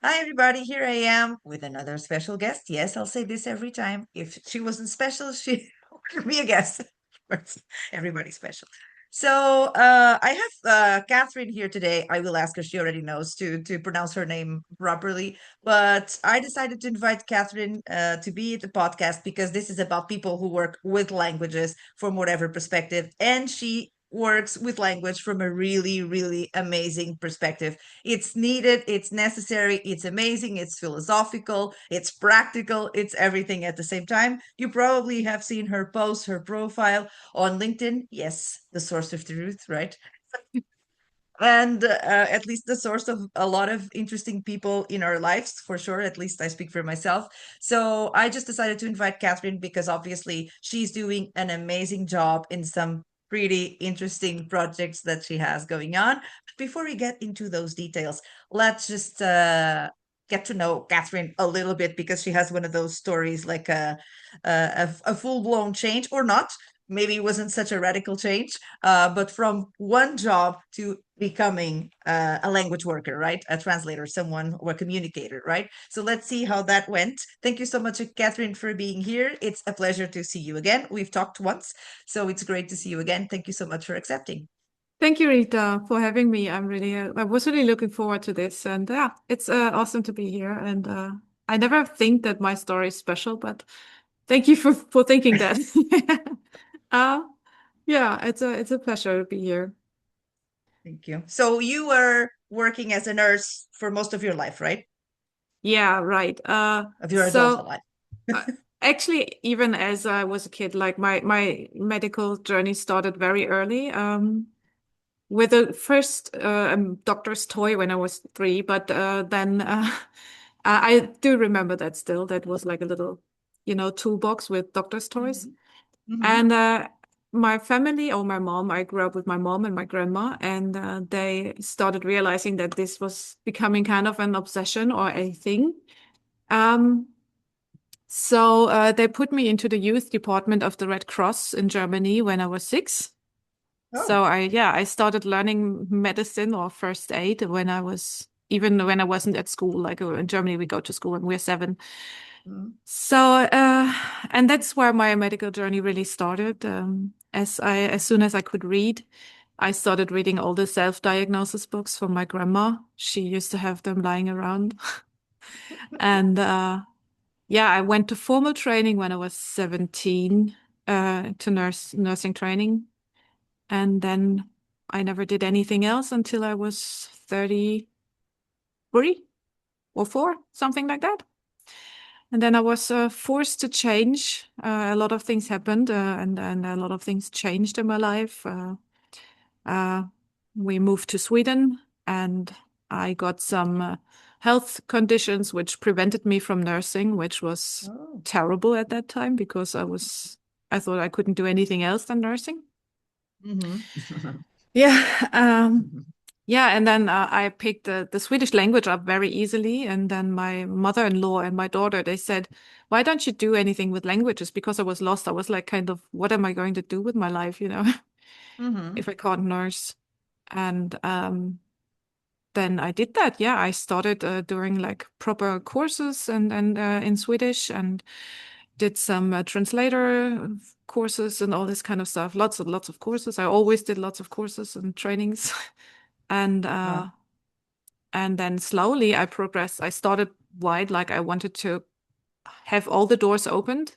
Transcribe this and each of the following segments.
Hi, everybody. Here I am with another special guest. Yes, I'll say this every time. If she wasn't special, she would be a guest. Of course, everybody's special. So I have Catherine here today. I will ask her. She already knows to pronounce her name properly. But I decided to invite Catherine to be at the podcast because this is about people who work with languages from whatever perspective, and she works with language from a really, really amazing perspective. It's needed, it's necessary, it's amazing, it's philosophical, it's practical, it's everything at the same time. You probably have seen her post, her profile on LinkedIn. Yes, the source of truth, right? And at least the source of a lot of interesting people in our lives, for sure. At least I speak for myself. So I just decided to invite Catherine because obviously she's doing an amazing job in some pretty interesting projects that she has going on. But before we get into those details, let's just get to know Catherine a little bit because she has one of those stories like a full blown change or not. Maybe it wasn't such a radical change, but from one job to becoming a language worker, right? A translator, someone or a communicator, right? So let's see how that went. Thank you so much, Catherine, for being here. It's a pleasure to see you again. We've talked once, so it's great to see you again. Thank you so much for accepting. Thank you, Rita, for having me. I was really looking forward to this, and yeah, it's awesome to be here. And I never think that my story is special, but thank you for thinking that. uh, yeah, it's a pleasure to be here. Thank you. So you were working as a nurse for most of your life, right? Yeah, right. Of your adult So life. uh, actually, even as I was a kid, like my medical journey started very early. With the first doctor's toy when I was 3, but then I do remember that still. That was like a little, toolbox with doctor's toys. Hmm. Hmm. And my family, or my mom, I grew up with my mom and my grandma, and they started realizing that this was becoming kind of an obsession or a thing. Um, so they put me into the youth department of the Red Cross in Germany when I was 6. Oh. So I started learning medicine or first aid even when I wasn't at school. Like in Germany, we go to school when we're 7. Mm. So and that's where my medical journey really started. As soon as I could read, I started reading all the self-diagnosis books from my grandma. She used to have them lying around. And yeah, I went to formal training when I was 17, to nursing training. And then I never did anything else until I was 33 or 4, something like that. And then I was forced to change. A lot of things happened, and a lot of things changed in my life. Uh, we moved to Sweden, and I got some health conditions which prevented me from nursing, which was Oh. terrible at that time because I thought I couldn't do anything else than nursing. Hmm. Yeah. Yeah, and then I picked the Swedish language up very easily. And then my mother-in-law and my daughter, they said, "Why don't you do anything with languages?" Because I was lost. I was like, kind of, what am I going to do with my life, Hmm. if I can't nurse? And then I did that. Yeah, I started doing like proper courses and in Swedish, and did some translator courses and all this kind of stuff. Lots and lots of courses. I always did lots of courses and trainings. And and then slowly I progressed. I started wide, like I wanted to have all the doors opened.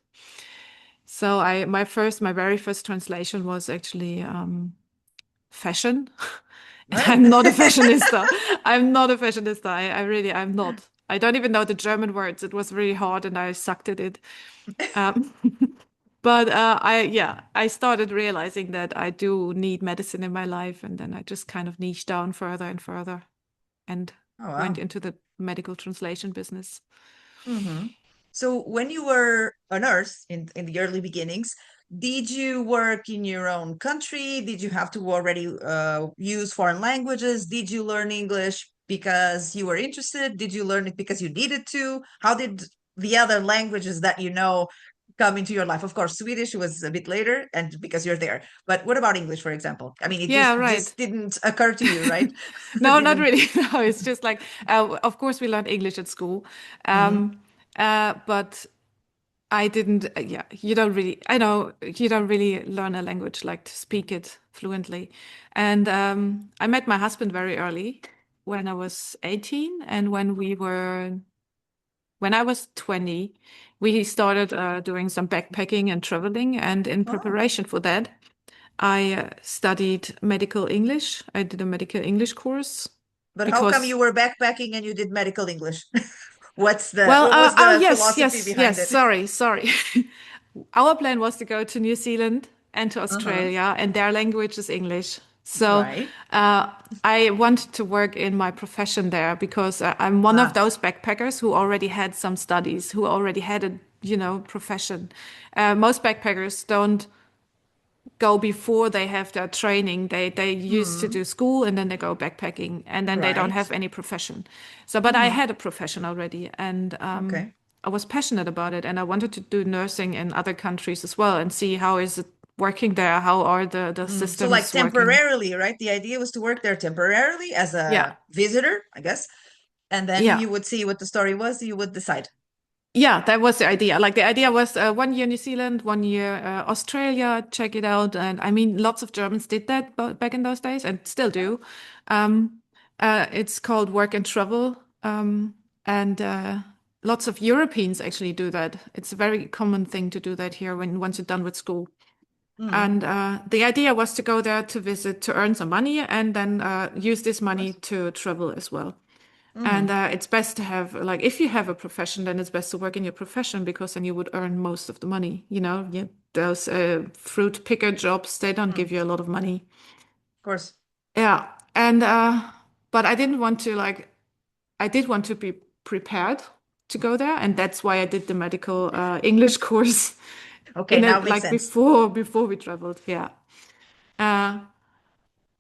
So my very first translation was actually fashion. And Oh. I'm not a fashionista. I'm not a fashionista. I'm not. I don't even know the German words. It was really hard and I sucked at it. Um, but I started realizing that I do need medicine in my life. And then I just kind of niched down further and further and Oh, went wow. into the medical translation business. Hmm. So when you were a nurse in the early beginnings, did you work in your own country? Did you have to already use foreign languages? Did you learn English because you were interested? Did you learn it because you needed to? How did the other languages that you know come into your life? Of course, Swedish was a bit later, and because you're there. But what about English, for example? I mean, it Yeah, just right. didn't occur to you, right? No, not Didn't. really. No, it's just like, of course, we learned English at school, Hmm. but I didn't. Yeah, you don't really. I know you don't really learn a language like to speak it fluently. And I met my husband very early, when I was 18, and when I was 20, we started doing some backpacking and traveling. And in Oh, preparation for that, I studied medical English. I did a medical English course but how come because, you were backpacking and you did medical English? well, What was oh, the yes, philosophy yes, behind yes. it? Sorry. Our plan was to go to New Zealand and to Uh-huh. Australia, and their language is English. So Right. uh, I wanted to work in my profession there because I'm one of Ah. those backpackers who already had some studies, who already had a, profession. Most backpackers don't go before they have their training. They used to Hmm. do school and then they go backpacking and then they don't Right. have any profession. So, but I Hmm. had a profession already, and Okay. I was passionate about it, and I wanted to do nursing in other countries as well and see how is it working there, how are the So like systems working. temporarily, right? The idea was to work there temporarily as Yeah, a visitor, I guess. And then yeah. you would see what the story was, you would decide. Yeah, that was the idea. Like the idea was 1 year New Zealand, 1 year Australia, check it out. And I mean, lots of Germans did that back in those days and still do. Um, it's called work and travel. And lots of Europeans actually do that. It's a very common thing to do that here when once you're done with school. Mm, And the idea was to go there to visit, to earn some money, and then use this of money course. to travel as well. And Hmm. it's best to have, like, if you have a profession, then it's best to work in your profession because then you would earn most of the money. Yeah, those fruit picker jobs, they don't Mm, give you a lot of money. of course. Yeah. And, but I didn't want to, like, I did want to be prepared to go there. And that's why I did the medical English course Okay, in now it, makes like, sense. before we traveled. Yeah. Uh,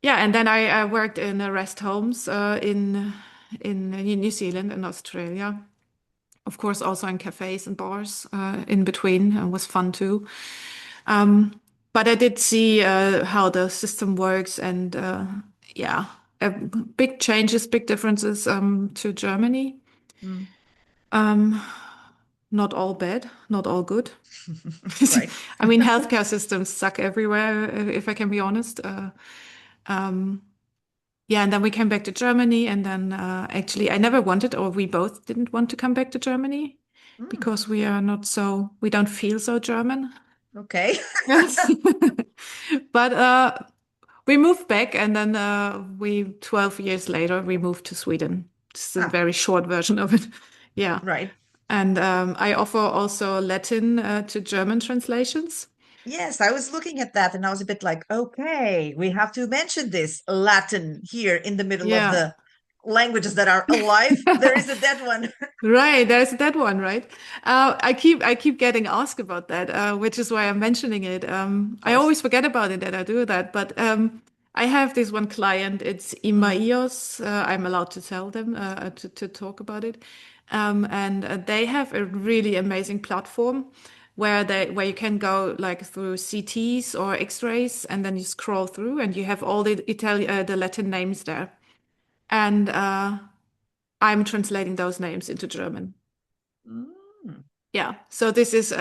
yeah. And then I worked in rest homes in New Zealand and Australia. Of course, also in cafes and bars in between, and was fun too. But I did see how the system works, and yeah, big changes, big differences to Germany. Mm. Not all bad, not all good. Right. I mean, healthcare systems suck everywhere, if I can be honest. Yeah, and then we came back to Germany, and then actually, I never wanted, or we both didn't want to come back to Germany Mm, because we don't feel so German. okay. Yes. But we moved back, and then 12 years later, we moved to Sweden. It's a Ah, very short version of it. Yeah. right. And I offer also Latin to German translations. Yes, I was looking at that and I was a bit like, okay, we have to mention this Latin here in the middle of Yeah. the languages that are alive. There is a dead one. Right, there's that one, right? I keep getting asked about that, which is why I'm mentioning it. Of I course. always forget about it that I do that, but I have this one client. It's Mm, Imaios. I'm allowed to tell them to talk about it, and they have a really amazing platform where you can go like through CTs or X-rays, and then you scroll through, and you have all the Latin names there, and I'm translating those names into German. mm, Yeah. So this is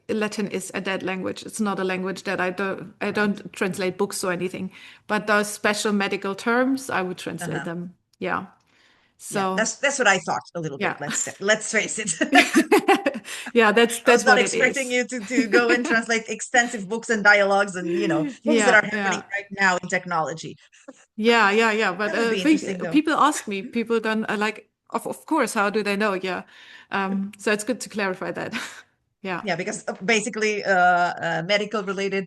Latin is a dead language. It's not a language that I right. don't translate books or anything. But those special medical terms, I would translate Uh-huh. them. Yeah. Yeah, So that's what I thought a little bit. yeah. Let's face it. Yeah, that's I was that's not what it expecting is. you to go and translate extensive books and dialogues and things that Yeah, are happening yeah. right now in technology. Yeah. That But would be interesting though. people ask me, people don't like, of course, how do they know? Yeah. So it's good to clarify that. Yeah. Yeah, because basically medical related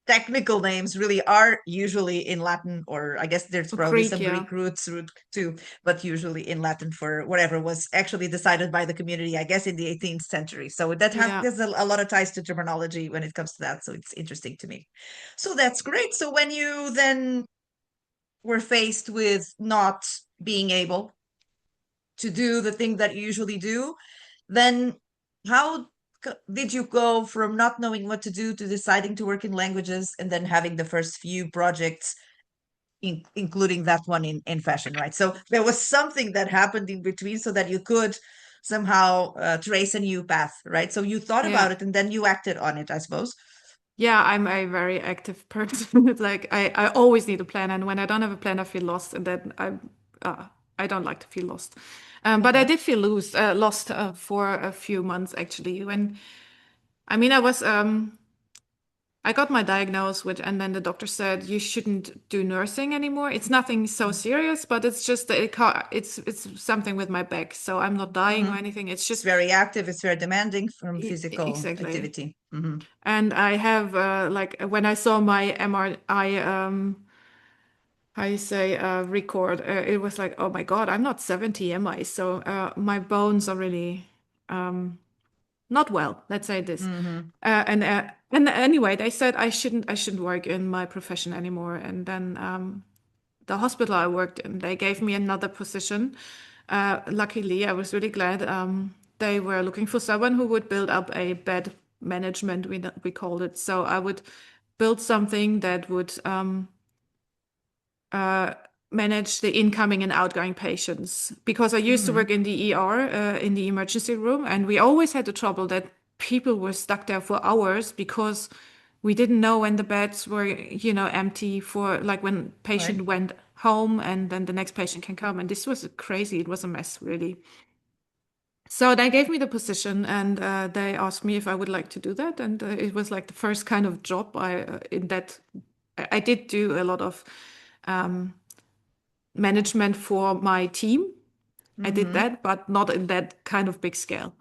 technical names really are usually in Latin, or I guess there's Or probably Greek, some yeah. Greek roots root too, but usually in Latin for whatever was actually decided by the community, I guess, in the 18th century. So that has Yeah. there's a lot of ties to terminology when it comes to that. So it's interesting to me. So that's great. So when you then were faced with not being able to do the thing that you usually do, then how did you go from not knowing what to do to deciding to work in languages and then having the first few projects, including that one in fashion, right? So there was something that happened in between so that you could somehow trace a new path, right? So you thought Yeah. about it and then you acted on it, I suppose. Yeah, I'm a very active person. It's like I always need a plan, and when I don't have a plan, I feel lost, and then I don't like to feel lost. But I Okay. did feel lost for a few months actually. When I mean, I got my diagnosis with, and then the doctor said you shouldn't do nursing anymore. It's nothing so serious, but it's just that it's something with my back. So I'm not dying or Mm-hmm. anything. It's It's just very active. It's very demanding from physical exactly. activity. Mm-hmm. And I have like when I saw my MRI, I say record, it was like, oh my God, I'm not 70, am I? So my bones are really not well. Let's say this. Mm-hmm. And anyway, they said I shouldn't work in my profession anymore. And then the hospital I worked in, they gave me another position. Luckily, I was really glad. They were looking for someone who would build up a bed management, we called it. So I would build something that would manage the incoming and outgoing patients. Because I used to Mm-hmm. work in the ER, in the emergency room, and we always had the trouble that people were stuck there for hours because we didn't know when the beds were, empty for like when Right. patient went home and then the next patient can come. And this was crazy. It was a mess, really. So they gave me the position and they asked me if I would like to do that. And it was like the first kind of job in that I did do a lot of management for my team. I did Mm-hmm. that, but not in that kind of big scale.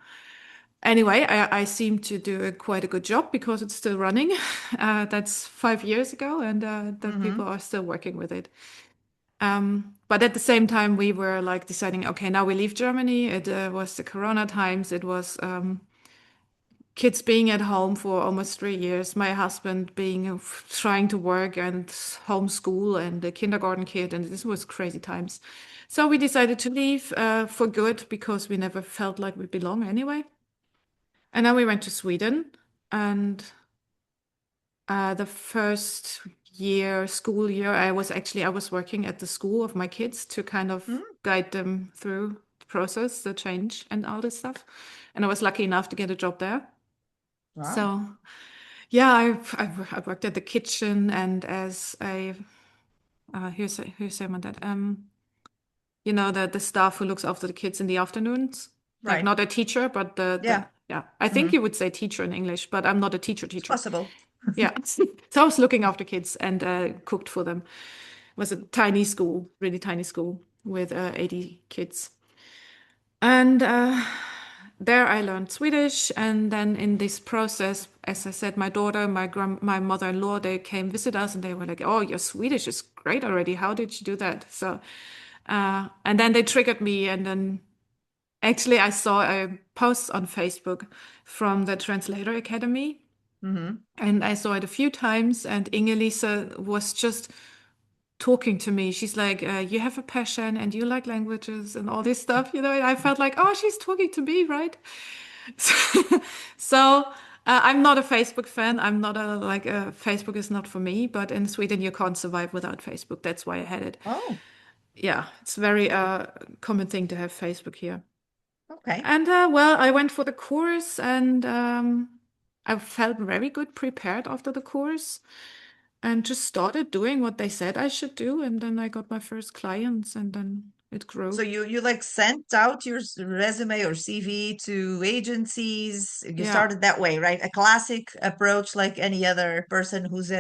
Anyway, I seem to do quite a good job because it's still running. That's 5 years ago, and the Mm-hmm. people are still working with it. But at the same time, we were like deciding, okay, now we leave Germany. It was the Corona times. It was kids being at home for almost 3 years. My husband being trying to work and homeschool and the kindergarten kid, and this was crazy times. So we decided to leave for good because we never felt like we belong anyway. And then we went to Sweden, and the first school year, I was working at the school of my kids to kind of Mm-hmm. guide them through the process, the change, and all this stuff. And I was lucky enough to get a job there. Wow. So yeah, I worked at the kitchen and as a here's say that the staff who looks after the kids in the afternoons, like Right. not a teacher, but the Yeah. yeah. I think Mm-hmm. you would say teacher in English, but I'm not a It's teacher. possible. Yeah, so I was looking after kids and cooked for them. It was a tiny school, really tiny school with 80 kids. And there I learned Swedish. And then in this process, as I said, my daughter, my mother-in-law, they came visit us and they were like, "Oh, your Swedish is great already. How did you do that?" So, and then they triggered me. And then actually, I saw a post on Facebook from the Translator Academy. Mm-hmm. And I saw it a few times. And Inge-Lise was just talking to me. She's like, you have a passion and you like languages and all this stuff, and I felt like, oh, she's talking to me, right? So I'm not a Facebook fan. I'm not Facebook is not for me, but in Sweden, you can't survive without Facebook. That's why I had it. Oh, Yeah, it's very common thing to have Facebook here. okay. And well, I went for the course and I felt very good prepared after the course and just started doing what they said I should do. And then I got my first clients and then it So grew. you like sent out your resume or CV to agencies. You Yeah. started that way, right? A classic approach, like any other person who's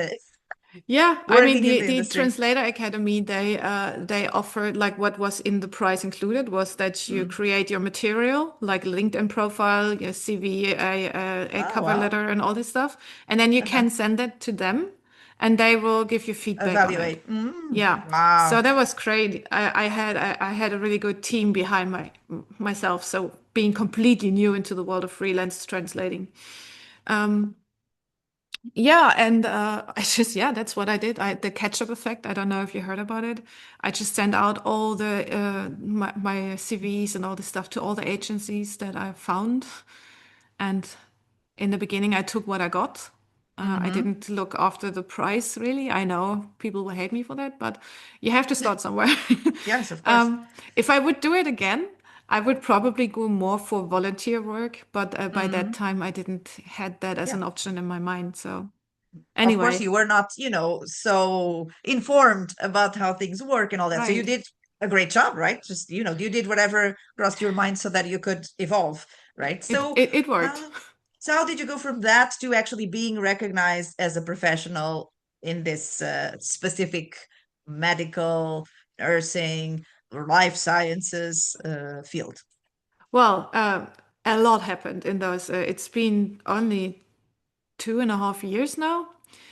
Yeah, I mean working in the the industry. Translator Academy they offered like what was in the price included was that you Mm. create your material like LinkedIn profile, your CV, a Oh, cover wow. letter, and all this stuff, and then you Uh-huh. can send it to them, and they will give you feedback on it. Evaluate. Mm. Yeah, so Wow. that was great. I had a really good team behind myself. So being completely new into the world of freelance translating. Yeah, and I just yeah, that's what I did. The catch-up effect. I don't know if you heard about it. I just sent out all the my CVs and all this stuff to all the agencies that I found, and in the beginning, I took what I got. I Mm-hmm. didn't look after the price really. I know people will hate me for that, but you have to start somewhere. Yes, of course. If I would do it again, I would probably go more for volunteer work, but by that Mm-hmm. time, I didn't had that as Yeah. an option in my mind. So Of course, anyway, you were not, so informed about how things work and all that. So you right. did a great job, right? Just, you did whatever crossed your mind so that you could evolve, right? It So, it, it worked. how so how did you go from that to actually being recognized as a professional in this specific medical, nursing, or life sciences field? Well, a lot happened in those. It's been only 2.5 years now.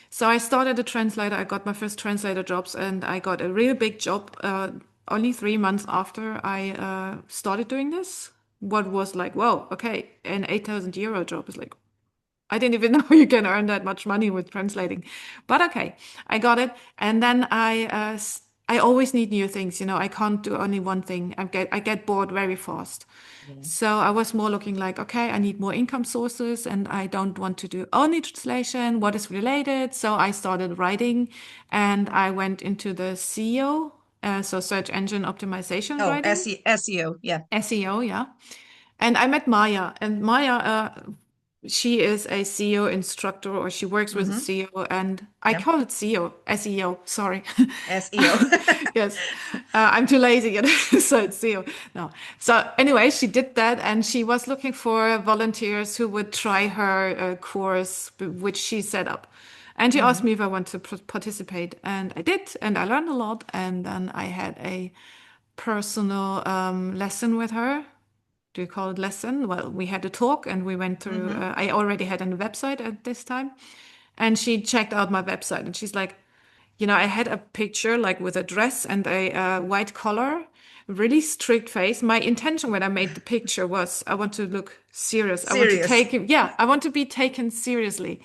So I started a translator. I got my first translator jobs, and I got a real big job only 3 months after I started doing this. What was like, whoa, okay, an 8,000 euro job is like, I didn't even know you can earn that much money with translating. But okay, I got it. And then I always need new things. I can't do only one thing. I get bored very fast. Yeah. So I was more looking like, okay, I need more income sources and I don't want to do only translation, what is related. So I started writing and I went into the SEO, so search engine optimization Oh, writing, SEO. Yeah. SEO, yeah. And I met Maya, and Maya, she is a CEO instructor, or she works with a Mm-hmm. CEO, and I Yeah. call it CEO, SEO, sorry. SEO. Yes, I'm too lazy, so it's CEO. No. So anyway, she did that, and she was looking for volunteers who would try her course, which she set up. And she asked Mm-hmm. me if I want to participate, and I did, and I learned a lot. And then I had a personal lesson with her. Do you call it lesson? Well, we had a talk and we went through. Mm-hmm. I already had a website at this time, and she checked out my website and she's like, I had a picture like with a dress and a white collar, really strict face. My intention when I made the picture was I want to look serious. I want to Serious. take, yeah, I want to be taken seriously.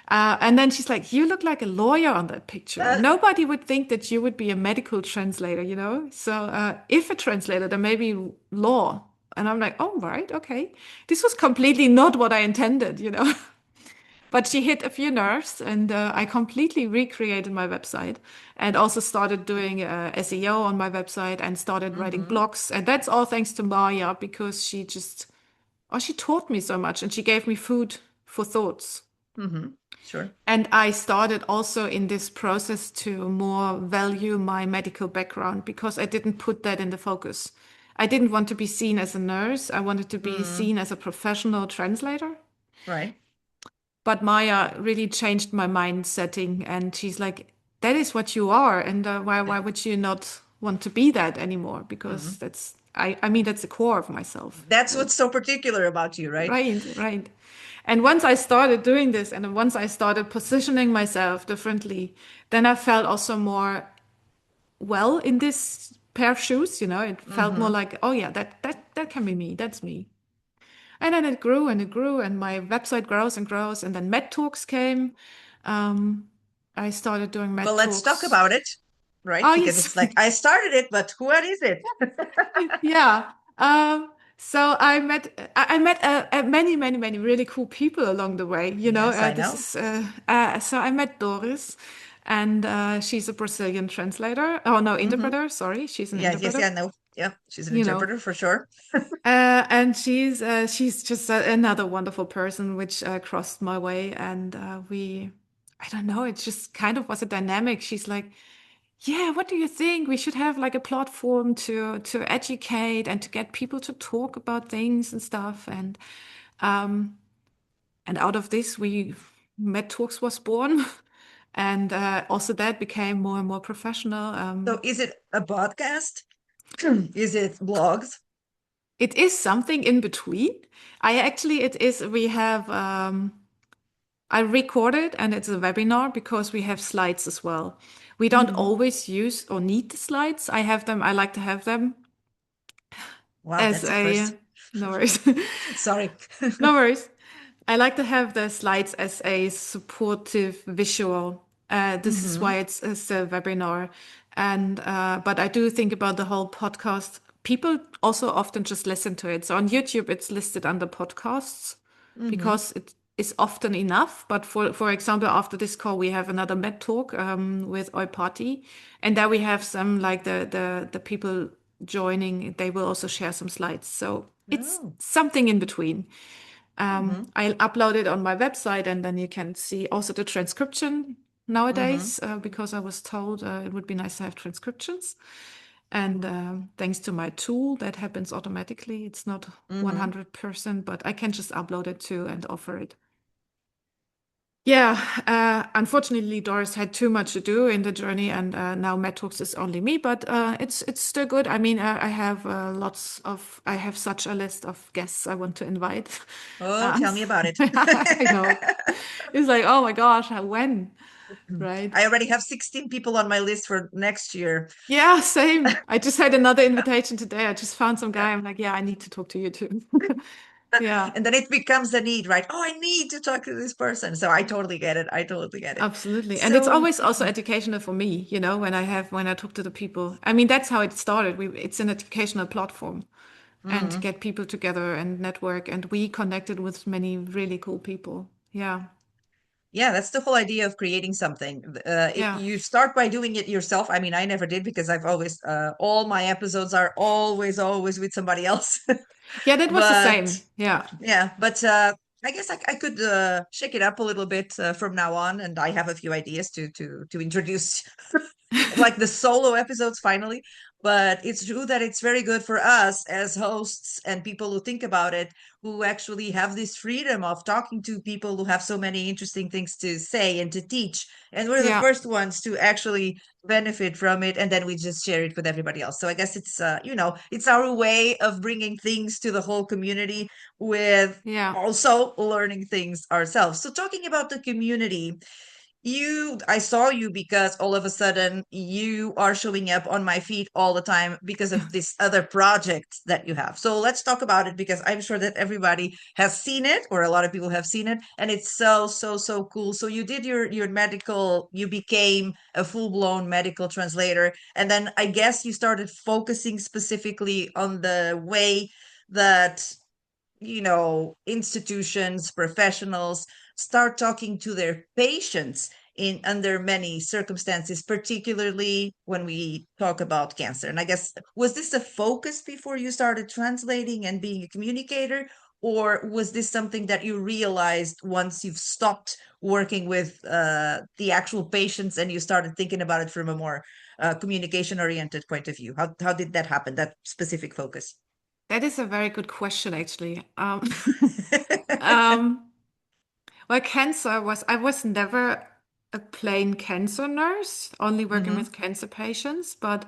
And then she's like, you look like a lawyer on that picture. Uh, Nobody would think that you would be a medical translator. So if a translator, then maybe law. And I'm like, oh, right, okay. This was completely not what I intended. But she hit a few nerves, and I completely recreated my website and also started doing SEO on my website and started writing mm-hmm. blogs. And that's all thanks to Maya because she taught me so much and she gave me food for thoughts. Mm-hmm. Sure. And I started also in this process to more value my medical background because I didn't put that in the focus. I didn't want to be seen as a nurse. I wanted to be Mm, seen as a professional translator. right. But Maya really changed my mind setting, and she's like, "That is what you are, and why would you not want to be that anymore? Because Mm. I mean that's the core of myself." That's what's so particular about you, right? Right, right. And once I started doing this, and once I started positioning myself differently, then I felt also more well in this pair of shoes. It felt more Mm-hmm. like, oh yeah, that can be me. That's me. And then it grew and it grew, and my website grows and grows. And then MetTalks came. Um, I started doing Well, let's talk MetTalks. about it, right? Oh Because yes, it's like I started it, but what is it? yeah. So I met many many many really cool people along the way. Yes, I This know. is so I met Doris, and she's a Brazilian translator. Oh no, Mm-hmm. interpreter. Sorry, she's an Yes, yes, interpreter. yeah, no. Yeah, she's an You know, interpreter for sure. And she's just another wonderful person which crossed my way, and I don't know, it just kind of was a dynamic. She's like, yeah, what do you think? We should have like a platform to educate and to get people to talk about things and stuff. And out of this, we MedTalks was born, and also that became more and more professional. So is it a podcast? Is it blogs? It is something in between. It is, we have, I record it and it's a webinar because we have slides as well. We don't Mm-hmm. always use or need the slides. I have them, I like to have them Wow, as that's a a, first. no worries. Sorry. No worries. I like to have the slides as a supportive visual. This is Mm-hmm. why it's a webinar. And but I do think about the whole podcast. People also often just listen to it. So on YouTube, it's listed under podcasts Mm-hmm. because it is often enough. But for example, after this call, we have another Met talk with Oi Party, and there we have some like the people joining. They will also share some slides. So it's Oh. something in between. Mm-hmm. I'll upload it on my website, and then you can see also the transcription Mm-hmm. nowadays because I was told it would be nice to have transcriptions. And thanks to my tool, that happens automatically. It's not Mm-hmm. 100%, but I can just upload it too and offer it. Yeah, unfortunately, Doris had too much to do in the journey, and now MetTalks is only me. But it's still good. I mean, I have I have such a list of guests I want to invite. Oh, Um, tell me about it. I know. It's like, oh my gosh, when? Right? I already have 16 people on my list for next year. Yeah, same. I just had another invitation today. I just found some guy. I'm like, yeah, I need to talk to you too. Yeah. And then it becomes a need, right? Oh, I need to talk to this person. So I totally get it. I totally get it. Absolutely. And it's So, always also educational for me, when I talk to the people. I mean, that's how it started. It's an educational platform and to mhm. get people together and network. And we connected with many really cool people. Yeah. Yeah, that's the whole idea of creating something. Yeah. You start by doing it yourself. I mean, I never did because I've always, all my episodes are always with somebody else. Yeah, that was the But same. Yeah. yeah, but I guess I could shake it up a little bit from now on, and I have a few ideas to introduce like the solo episodes finally. But it's true that it's very good for us as hosts and people who think about it, who actually have this freedom of talking to people who have so many interesting things to say and to teach. And we're the Yeah. first ones to actually benefit from it. And then we just share it with everybody else. So I guess it's, it's our way of bringing things to the whole community with Yeah. also learning things ourselves. So talking about the community, I saw you because all of a sudden you are showing up on my feed all the time because of this other project that you have. So let's talk about it because I'm sure that everybody has seen it, or a lot of people have seen it, and it's so cool. So you did your medical, you became a full-blown medical translator, and then I guess you started focusing specifically on the way that institutions, professionals start talking to their patients in under many circumstances, particularly when we talk about cancer. And I guess, was this a focus before you started translating and being a communicator, or was this something that you realized once you've stopped working with the actual patients and you started thinking about it from a more communication oriented point of view? How did that happen, that specific focus? That is a very good question, actually. Um, well, I was never a plain cancer nurse, only working Hmm. with cancer patients, but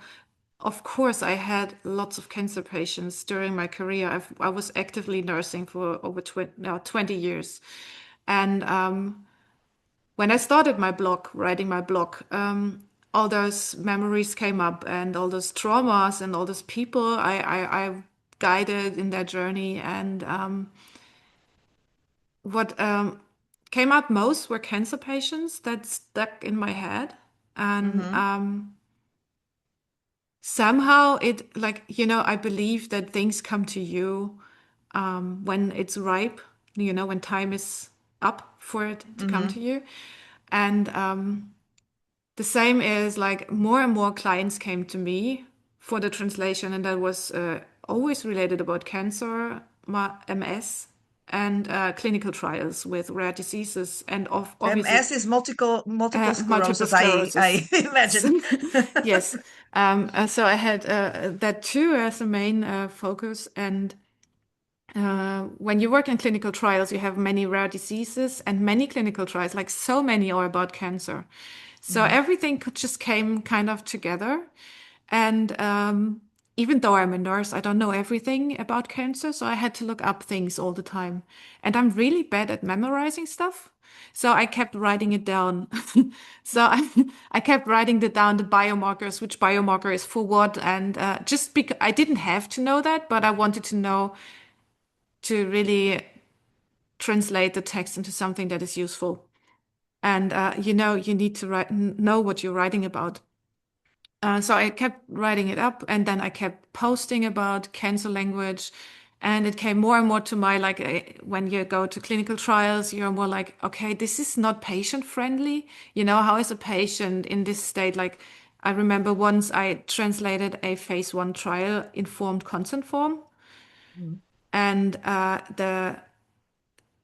of course, I had lots of cancer patients during my career. I was actively nursing for over 20 years. And when I started my blog, writing my blog, all those memories came up and all those traumas and all those people I guided in their journey. And what came up most were cancer patients that stuck in my head. And Hmm. somehow I believe that things come to you when it's ripe, when time is up for it to come Hmm. to you. And the same is like more and more clients came to me for the translation, and that was always related about cancer, MS, and clinical trials with rare diseases, and obviously MS is multiple multiple sclerosis, I sclerosis. imagine. Yes. So I had that too as a main focus. And when you work in clinical trials, you have many rare diseases and many clinical trials, like so many are about cancer. So Hmm. everything just came kind of together. And even though I'm a nurse, I don't know everything about cancer. So I had to look up things all the time. And I'm really bad at memorizing stuff. So I kept writing it down. So I kept writing down the biomarkers, which biomarker is for what. And just because I didn't have to know that, but I wanted to know to really translate the text into something that is useful. And you need to know what you're writing about. So I kept writing it up, and then I kept posting about cancer language. And it came more and more to my like when you go to clinical trials, you're more like, okay, this is not patient friendly. You know, how is a patient in this state? Like, I remember once I translated a phase one trial informed consent form, Mhm. and uh,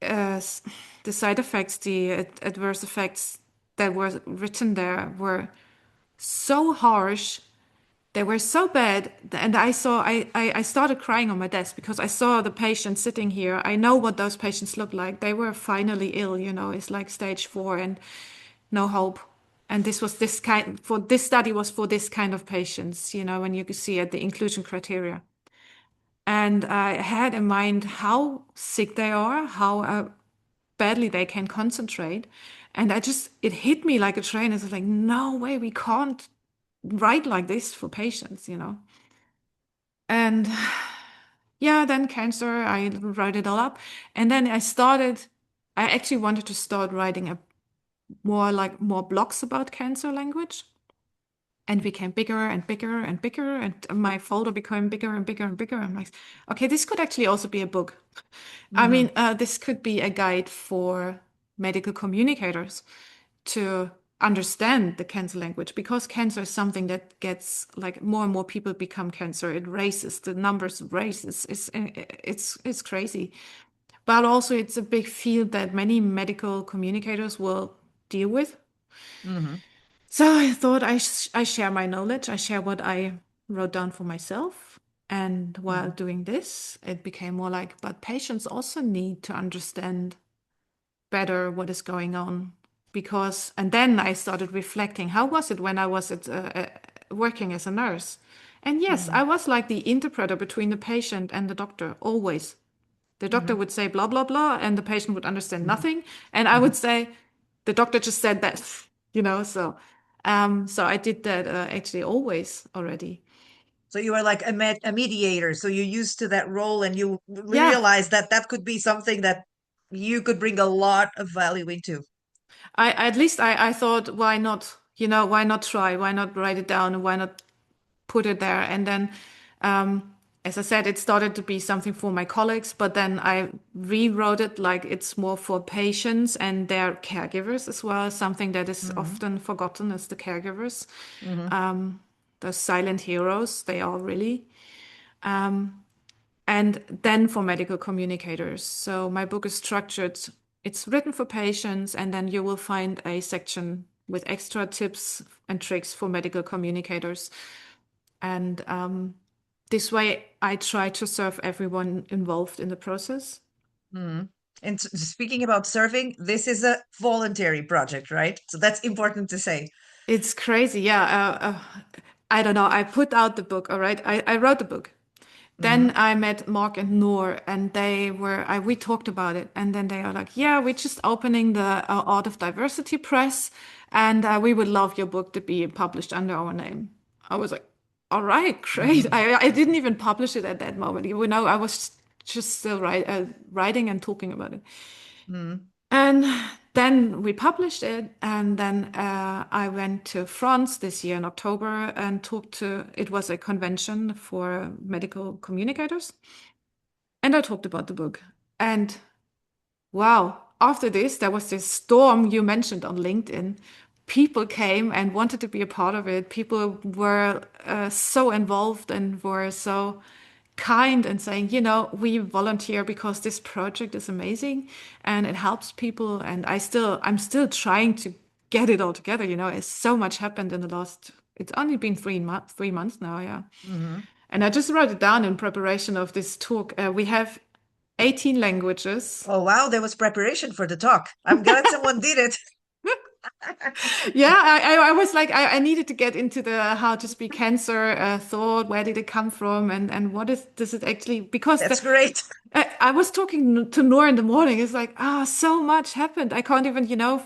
s- the side effects, the adverse effects that were written there were so harsh. They were so bad, and I started crying on my desk because I saw the patient sitting here. I know what those patients look like. They were finally ill, you know, it's like stage 4 and no hope. And this was this kind for this study was for this kind of patients, you know, when you could see at the inclusion criteria. And I had in mind how sick they are, how badly they can concentrate. And it hit me like a train. It's like, no way, we can't write like this for patients, you know. And yeah, then cancer, I wrote it all up. And then I actually wanted to start writing a more blogs about cancer language. And became bigger and bigger and bigger. And my folder became bigger and bigger and bigger. I'm like, okay, this could actually also be a book. I Mhm. mean, this could be a guide for medical communicators to understand the cancer language because cancer is something that gets like more and more people become cancer. It raises the numbers raises. It's crazy, but also it's a big field that many medical communicators will deal with. Mhm. So I thought I share my knowledge. I share what I wrote down for myself. And while Mhm. doing this, it became more like, but patients also need to understand better what is going on because and then I started reflecting how was it when I was working as a nurse, and yes, I Mhm. was like the interpreter between the patient and the doctor always. The doctor Mhm. would say blah blah blah and the patient would understand Mhm. nothing, and I would say the doctor just said that, you know. So I did that actually always already. So you were like a mediator. So you're used to that role, and you Yeah, realized that that could be something that you could bring a lot of value into. I at least I thought, why not, you know, why not try, why not write it down, and why not put it there. And then, as I said, it started to be something for my colleagues, but then I rewrote it like it's more for patients and their caregivers as well. Something that is Mhm. often forgotten is the caregivers, Mhm. the silent heroes. They are really. And then for medical communicators. So my book is structured. It's written for patients, and then you will find a section with extra tips and tricks for medical communicators. And this way, I try to serve everyone involved in the process. Mhm. And speaking about serving, this is a voluntary project, right? So that's important to say. It's crazy. Yeah. I don't know. I put out the book. All right. I wrote the book. Then Mhm. I met Mark and Noor, and we talked about it. And then they are like, yeah, we're just opening the Art of Diversity Press, and we would love your book to be published under our name. I was like, all right, great. Mhm. I didn't even publish it at that moment. You know, I was just still writing and talking about it. Mhm. And then we published it, and then I went to France this year in October and it was a convention for medical communicators, and I talked about the book. And wow, after this, there was this storm you mentioned on LinkedIn. People came and wanted to be a part of it. People were so involved and were so kind and saying, you know, we volunteer because this project is amazing and it helps people. And I'm still trying to get it all together. You know, it's so much happened in the last. It's only been 3 months now, yeah. Mhm. And I just wrote it down in preparation of this talk. We have 18 languages. Oh, wow, there was preparation for the talk. I'm glad someone did it. Yeah, I was like, I needed to get into the how to speak cancer thought. Where did it come from, and what does it actually? Because That's great. I was talking to Noor in the morning. It's like, so much happened. I can't even, you know,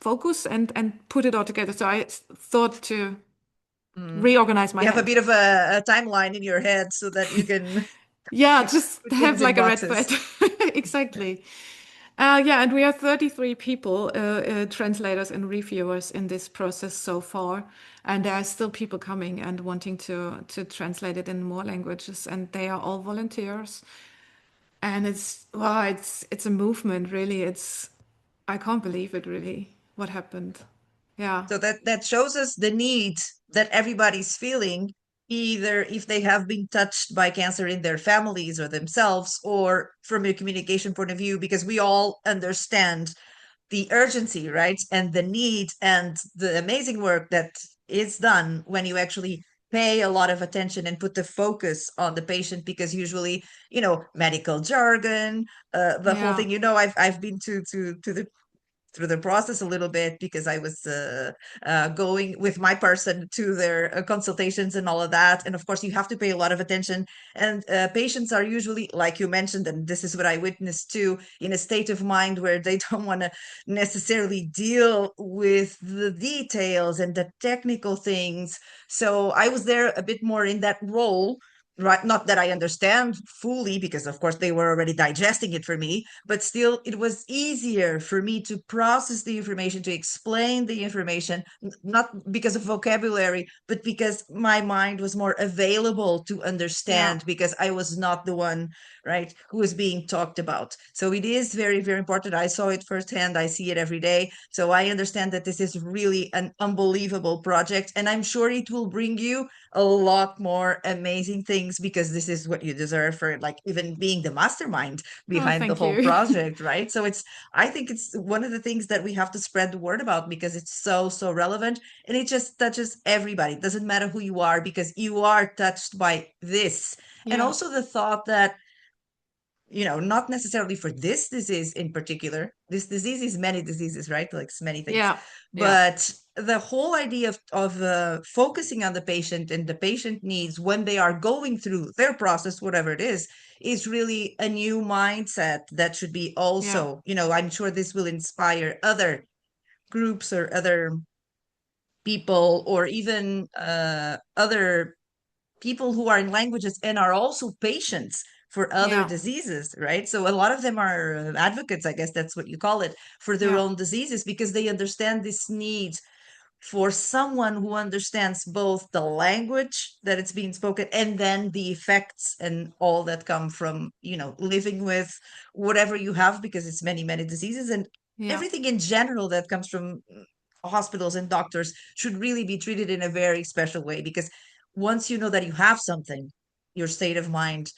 focus and put it all together. So I thought to Mm. reorganize my You have a head. bit of a timeline in your head so that you can Yeah, just put have things in like a red thread. boxes. Exactly. Yeah, and we are 33 people, translators and reviewers in this process so far. And there are still people coming and wanting to translate it in more languages, and they are all volunteers. And it's wow, it's a movement, really. It's I can't believe it, really, what happened. Yeah. So that shows us the need that everybody's feeling, either if they have been touched by cancer in their families or themselves, or from a communication point of view, because we all understand the urgency, right? And the need and the amazing work that is done when you actually pay a lot of attention and put the focus on the patient, because usually, medical jargon, the whole Yeah. thing, I've been to the through the process a little bit, because I was going with my person to their consultations and all of that. And of course, you have to pay a lot of attention. And patients are usually, like you mentioned, and this is what I witnessed too, in a state of mind where they don't want to necessarily deal with the details and the technical things. So I was there a bit more in that role. Right, not that I understand fully, because of course they were already digesting it for me, but still it was easier for me to process the information, to explain the information, not because of vocabulary, but because my mind was more available to Yeah. understand, because I was not the one, right, who was being talked about. So it is very, very important. I saw it firsthand. I see it every day. So I understand that this is really an unbelievable project, and I'm sure it will bring you a lot more amazing things, because this is what you deserve for, like, even being the mastermind Oh, behind the thank whole you. project, right? So I think it's one of the things that we have to spread the word about, because it's so, so relevant, and it just touches everybody. It doesn't matter who you are, because you are touched by this. And Yeah. also the thought that, not necessarily for this disease in particular. This disease is many diseases, right? Like it's many things. Yeah. Yeah. But the whole idea of focusing on the patient and the patient needs when they are going through their process, whatever it is really a new mindset that should be Yeah. also, I'm sure this will inspire other groups or other people, or even other people who are in languages and are also patients for other Yeah. diseases, right? So a lot of them are advocates, I guess that's what you call it, for their Yeah. own diseases, because they understand this need for someone who understands both the language that it's being spoken, and then the effects and all that come from, living with whatever you have, because it's many, many diseases, and Yeah. everything in general that comes from hospitals and doctors should really be treated in a very special way, because once you know that you have something, your state of mind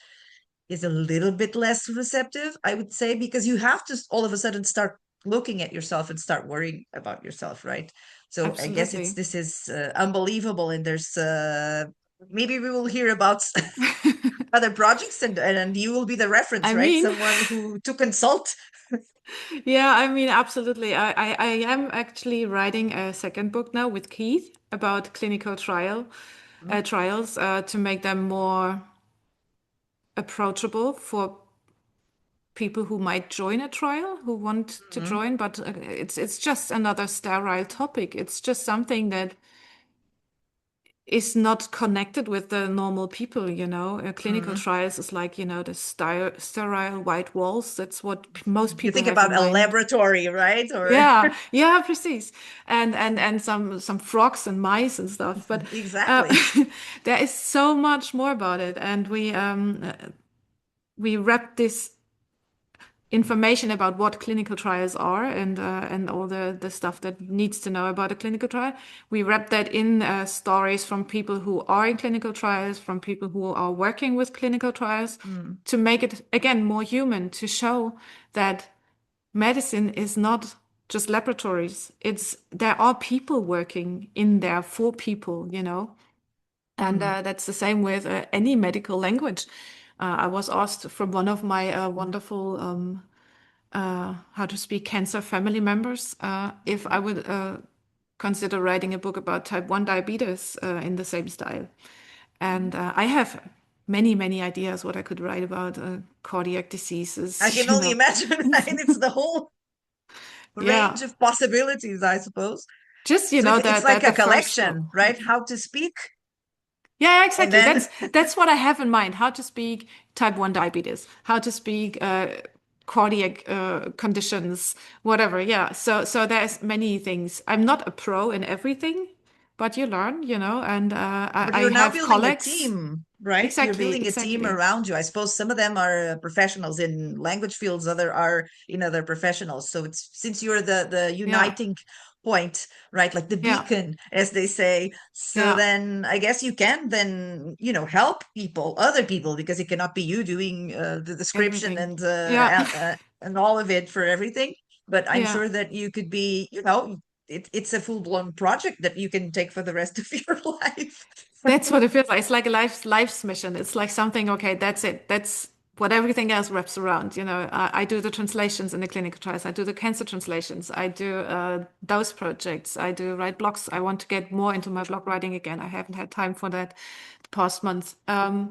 is a little bit less receptive, I would say, because you have to all of a sudden start looking at yourself and start worrying about yourself, right? So I guess Absolutely. this is unbelievable, and there's maybe we will hear about other projects, and you will be the reference, I right? mean, Someone who to consult. yeah, I mean, absolutely. I am actually writing a second book now with Keith about clinical trials to make them more approachable for people who might join a trial, who want to Mhm. join, but it's just another sterile topic. It's just something that is not connected with the normal people, you know. Clinical Mhm. trials is like, you know, the sterile white walls. That's what most You people think have about in a mind. laboratory, right? Or Yeah, yeah, precis. And some frogs and mice and stuff. But uh, exactly. there is so much more about it, and we wrap this information about what clinical trials are and all the stuff that needs to know about a clinical trial. We wrap that in stories from people who are in clinical trials, from people who are working with clinical trials, Mm. to make it again more human, to show that medicine is not just laboratories. It's there are people working in there for people, you know. And Mm. that's the same with any medical language. I was asked from one of my wonderful how to speak cancer family members if I would consider writing a book about type 1 diabetes in the same style. And I have many, many ideas what I could write about cardiac I can diseases, you only know. imagine, right? It's the whole Yeah, range of possibilities, I suppose. just, you So know, it's that like the a first book. collection, right? How to speak, Yeah, and exactly. then That's what I have in mind. How to speak type 1 diabetes, how to speak cardiac conditions, whatever. Yeah. So there's many things. I'm not a pro in everything, but you learn, you know, and but I you're now have building a colleagues. team. right? You're Exactly, building a team exactly. around you. I suppose some of them are professionals in language fields, other are in other professionals. So it's since you're the Yeah, uniting point, right? Like the yeah, beacon, as they say. So yeah, then I guess you can then, help people, other people, because it cannot be you doing the description everything. Yeah, and all of it for everything. But I'm yeah. sure that you could be, it's a full-blown project that you can take for the rest of your life. That's what it feels like. It's like a life's mission. It's like something, okay, that's it. That's what everything else wraps around. I do the translations in the clinical trials. I do the cancer translations. I do those projects. I do write blogs. I want to get more into my blog writing again. I haven't had time for that the past month. I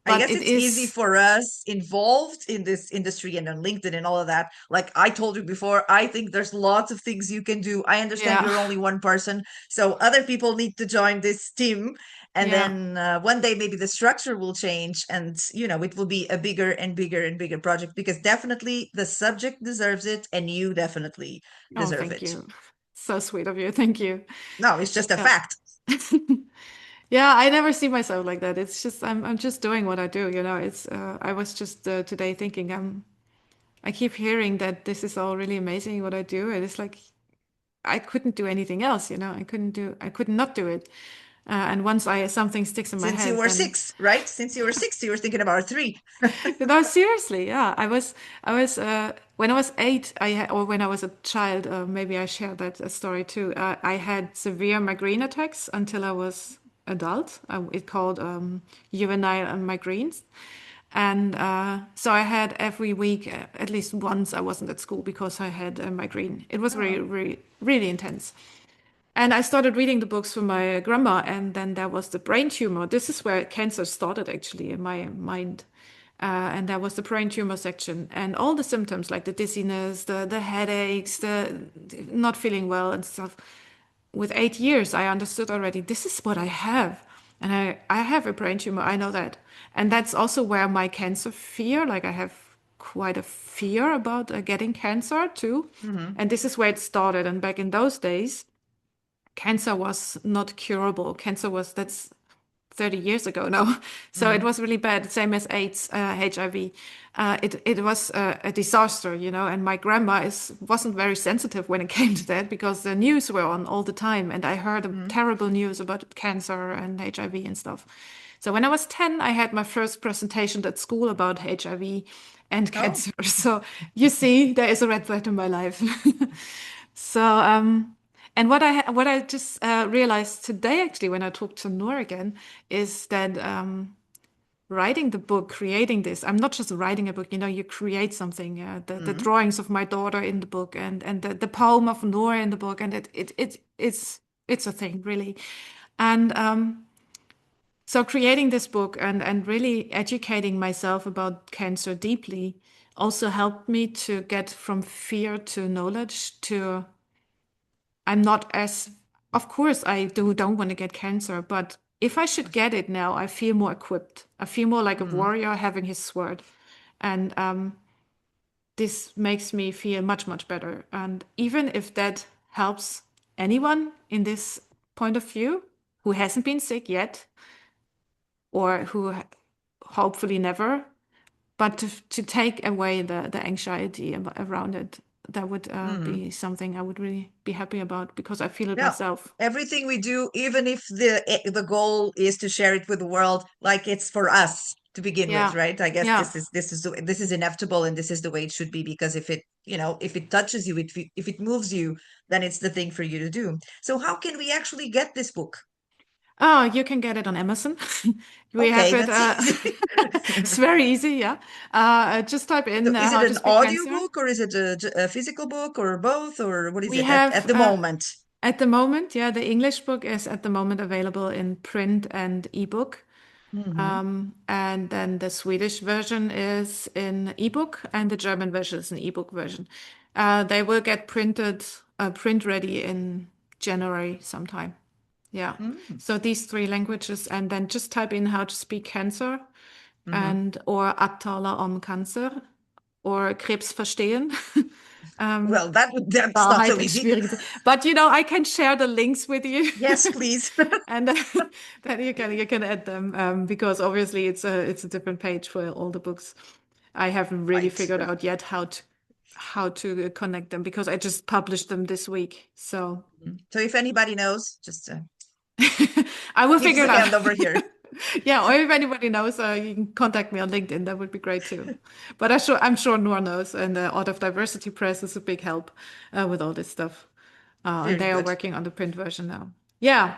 But guess it it's easy is, for us involved in this industry and on LinkedIn and all of that. Like I told you before, I think there's lots of things you can do. I understand yeah, you're only one person, so other people need to join this team. And yeah. then one day maybe the structure will change and, it will be a bigger and bigger and bigger project because definitely the subject deserves it and you definitely Oh, deserve thank it. you. So sweet of you. Thank you. No, it's just a Yeah. fact. Yeah, I never see myself like that. It's just I'm just doing what I do, It's I was just today thinking I keep hearing that this is all really amazing what I do, and it's like I couldn't do anything else, I could not do it. And once I something sticks in my Since you head, were then 6, right? Since you were 6, you were thinking about 3. no, seriously, yeah. I was when I was 8, or when I was a child, maybe I shared that story too. I had severe migraine attacks until I was adult. It called juvenile migraines. And so I had every week, at least once, I wasn't at school because I had a migraine. It was really, Oh. really, really intense. And I started reading the books for my grandma, and then there was the brain tumor. This is where cancer started, actually, in my mind. And there was the brain tumor section, and all the symptoms like the dizziness, the headaches, the not feeling well, and stuff. With 8 years, I understood already this is what I have. And I have a brain tumor, I know that. And that's also where my cancer fear, like I have quite a fear about getting cancer too. Hmm. And this is where it started. And back in those days, cancer was not curable. That's 30 years ago now. So it Hmm. was really bad, same as AIDS, HIV. It was a disaster, and my grandma wasn't very sensitive when it came to that because the news were on all the time. And I heard Hmm. terrible news about cancer and HIV and stuff. So when I was 10, I had my first presentation at school about HIV and Oh. cancer. So you see, there is a red thread in my life. So, and what I just realized today, actually, when I talked to Noor again, is that writing the book, creating this, I'm not just writing a book. You create something. The Hmm. drawings of my daughter in the book, and the poem of Noor in the book, and it's a thing, really. And so creating this book and really educating myself about cancer deeply also helped me to get from fear to knowledge to I'm not as, of course, I don't want to get cancer, but if I should get it now, I feel more equipped. I feel more like a Hmm. warrior having his sword. And this makes me feel much, much better. And even if that helps anyone in this point of view who hasn't been sick yet, or who hopefully never, but to take away the anxiety around it, that would Hmm. be something I would really be happy about because I feel it Yeah. myself. Everything we do, even if the goal is to share it with the world, like it's for us to begin with, Yeah, right? I guess yeah. this is inevitable and this is the way it should be because if it touches you, if it moves you, then it's the thing for you to do. So how can we actually get this book? Oh, you can get it on Amazon. We have Okay, it. that's easy. It's very easy. Yeah. Just type So in is it how to an speak audio cancer. book or is it a physical book or both or what is We it at have the moment? at the moment, yeah, the English book is at the moment available in print and ebook. Hmm. And then the Swedish version is in ebook, and the German version is an ebook version. They will get print ready in January sometime. Yeah. Hmm. So these three languages, and then just type in how to speak cancer Hmm. and or att tala om cancer or Krebs verstehen. Um, Well, that's not so Wahrheit ist easy. schwierig. But you know, I can share the links with you. Yes, please. And then you can add them because obviously it's a different page for all the books. I haven't really Right. figured out yet how to connect them because I just published them this week. So So if anybody knows, just I will give us figure a it out. hand over here. Yeah, or if anybody knows, you can contact me on LinkedIn. That would be great too. But I'm sure Noor knows, and Art of Diversity Press is a big help with all this stuff. And Very they are good. working on the print version now. Yeah.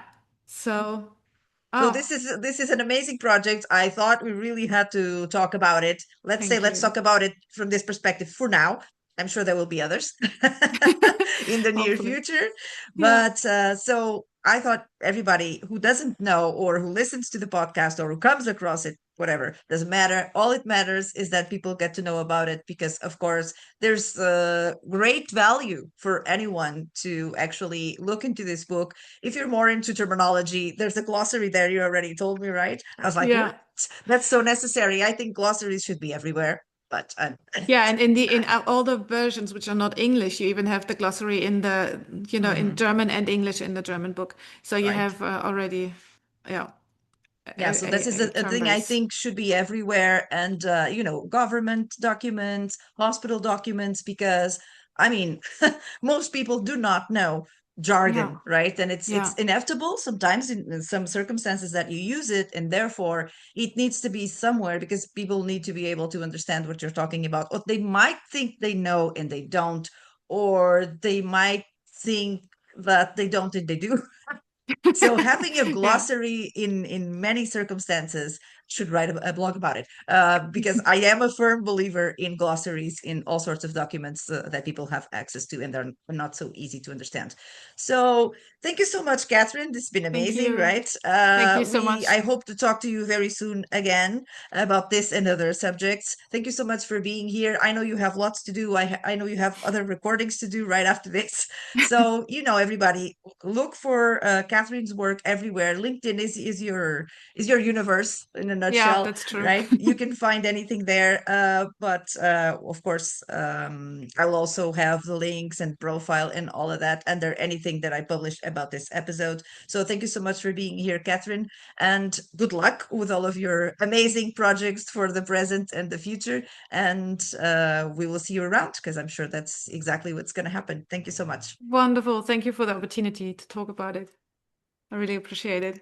So, So oh, this is an amazing project. I thought we really had to talk about it. thank Let's you. talk about it from this perspective for now. I'm sure there will be others in the near Hopefully. future. Yeah. But so I thought everybody who doesn't know or who listens to the podcast or who comes across it, whatever, doesn't matter. All it matters is that people get to know about it because, of course, there's great value for anyone to actually look into this book. If you're more into terminology, there's a glossary there. You already told me, right? I was like, what? Yeah. That's so necessary. I think glossaries should be everywhere. But Yeah, and in all the versions which are not English, you even have the glossary in the, you know, in Mhm, German and English in the German book. So you right. have already, yeah, Yeah, so this is a a term thing I base. think should be everywhere, and government documents, hospital documents, because I mean, most people do not know Yeah, jargon, right? And it's yeah, inevitable sometimes in some circumstances that you use it, and therefore it needs to be somewhere because people need to be able to understand what you're talking about. Or they might think they know and they don't, or they might think that they don't and they do. So having a yeah. glossary in many circumstances should write a blog about it because I am a firm believer in glossaries in all sorts of documents that people have access to and they're not so easy to understand. So thank you so much, Catherine. This has been Thank amazing, you. right? Thank you so We I much. hope to talk to you very soon again about this and other subjects. Thank you so much for being here. I know you have lots to do. I know you have other recordings to do right after this. So everybody, look for Catherine's work everywhere. LinkedIn is your universe in a Yeah, nutshell, that's true. right? You can find anything there. But of course, I'll also have the links and profile and all of that under anything that I publish about this episode. So thank you so much for being here, Catherine, and good luck with all of your amazing projects for the present and the future. And we will see you around because I'm sure that's exactly what's going to happen. Thank you so much. Wonderful. Thank you for the opportunity to talk about it. I really appreciate it.